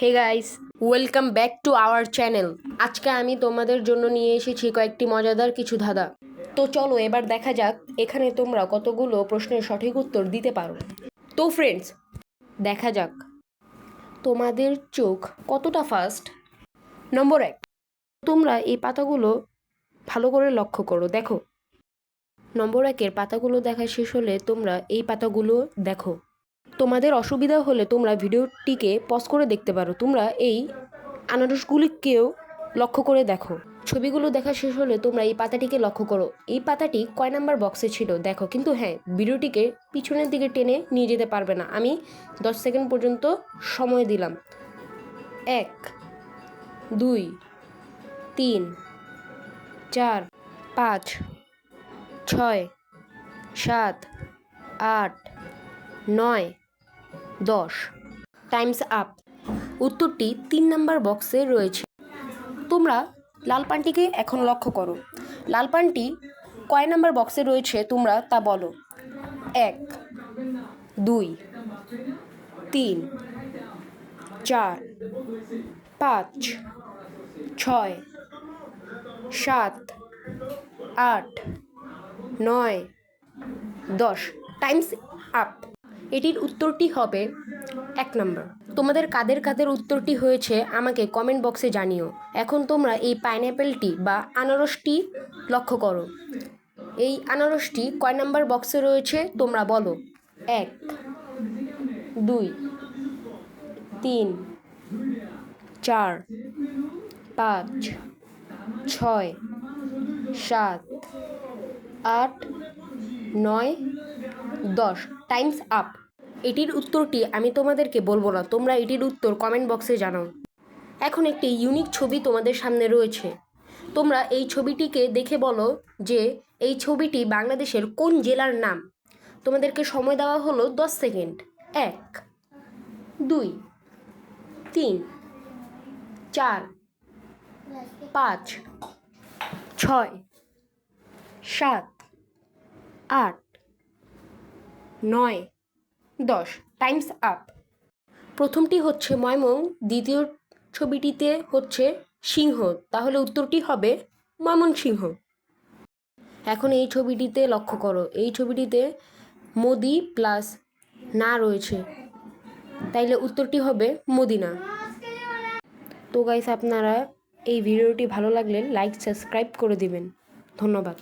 Hey guys, welcome back to our channel. আজকে আমি তোমাদের জন্য নিয়ে এসেছি কয়েকটি মজাদার কিছু ধাঁধা। তো চলো এবার দেখা যাক এখানে তোমরা কতগুলো প্রশ্নের সঠিক উত্তর দিতে পারো। তো ফ্রেন্ডস, দেখা যাক তোমাদের চোখ কতটা ফাস্ট। নম্বর 1, তোমরা এই পাতাগুলো ভালো করে লক্ষ্য করো, দেখো। নম্বর 1-এর পাতাগুলো দেখা শেষ হলে তোমরা এই পাতাগুলো দেখো। তোমাদের অসুবিধা হলে তোমরা ভিডিওটিকে পজ করে দেখতে পারো। তোমরা এই আনারসগুলিকেও লক্ষ্য করে দেখো। ছবিগুলো দেখা শেষ হলে তোমরা এই পাতাটিকে লক্ষ্য করো। এই পাতাটি কয় নাম্বার বক্সে ছিল দেখো। কিন্তু হ্যাঁ, ভিডিওটিকে পিছনের দিকে টেনে নিয়ে যেতে পারবে না। আমি 10 সেকেন্ড পর্যন্ত সময় দিলাম। 1, 2, 3, 4, 5, 6, 7, 8, 9, 10। Times up. উত্তরটি 3 নাম্বার বক্সে রয়েছে। তোমরা লাল পানটিকে এখন লক্ষ্য করো। লাল পানটি কয় নাম্বার বক্সে রয়েছে তোমরা তা বলো। 1, 2, 3, 4, 5, 6, 7, 8, 9, 10। Times up. এটির উত্তরটি হবে 1 নাম্বার। তোমাদের কাদের কাদের উত্তরটি হয়েছে আমাকে কমেন্ট বক্সে জানিও। এখন তোমরা এই পাইনঅ্যাপেলটি বা আনারসটি লক্ষ্য করো। এই আনারসটি কয় নাম্বার বক্সে রয়েছে তোমরা বলো। 1, 2, 3, 4, 5, 6, 7, 8, 9, 10। Times up. এটির উত্তরটি আমি তোমাদেরকে বলবো না, তোমরা এটির উত্তর কমেন্ট বক্সে জানাও। এখন একটি ইউনিক ছবি তোমাদের সামনে রয়েছে। তোমরা এই ছবিটিকে দেখে বলো যে এই ছবিটি বাংলাদেশের কোন জেলার নাম। তোমাদেরকে সময় দেওয়া হলো 10 সেকেন্ড। 1, 2, 3, 4, 5, 6, 7, 8, 9, 10। Times up. প্রথমটি হচ্ছে ময়মং, দ্বিতীয় ছবিটিতে হচ্ছে সিংহ, তাহলে উত্তরটি হবে ময়মনসিংহ। এখন এই ছবিটিতে লক্ষ্য করো। এই ছবিটিতে মোদি প্লাস না রয়েছে, তাইলে উত্তরটি হবে মদিনা। তো গাইস, আপনারা এই ভিডিওটি ভালো লাগলে লাইক সাবস্ক্রাইব করে দিবেন। ধন্যবাদ।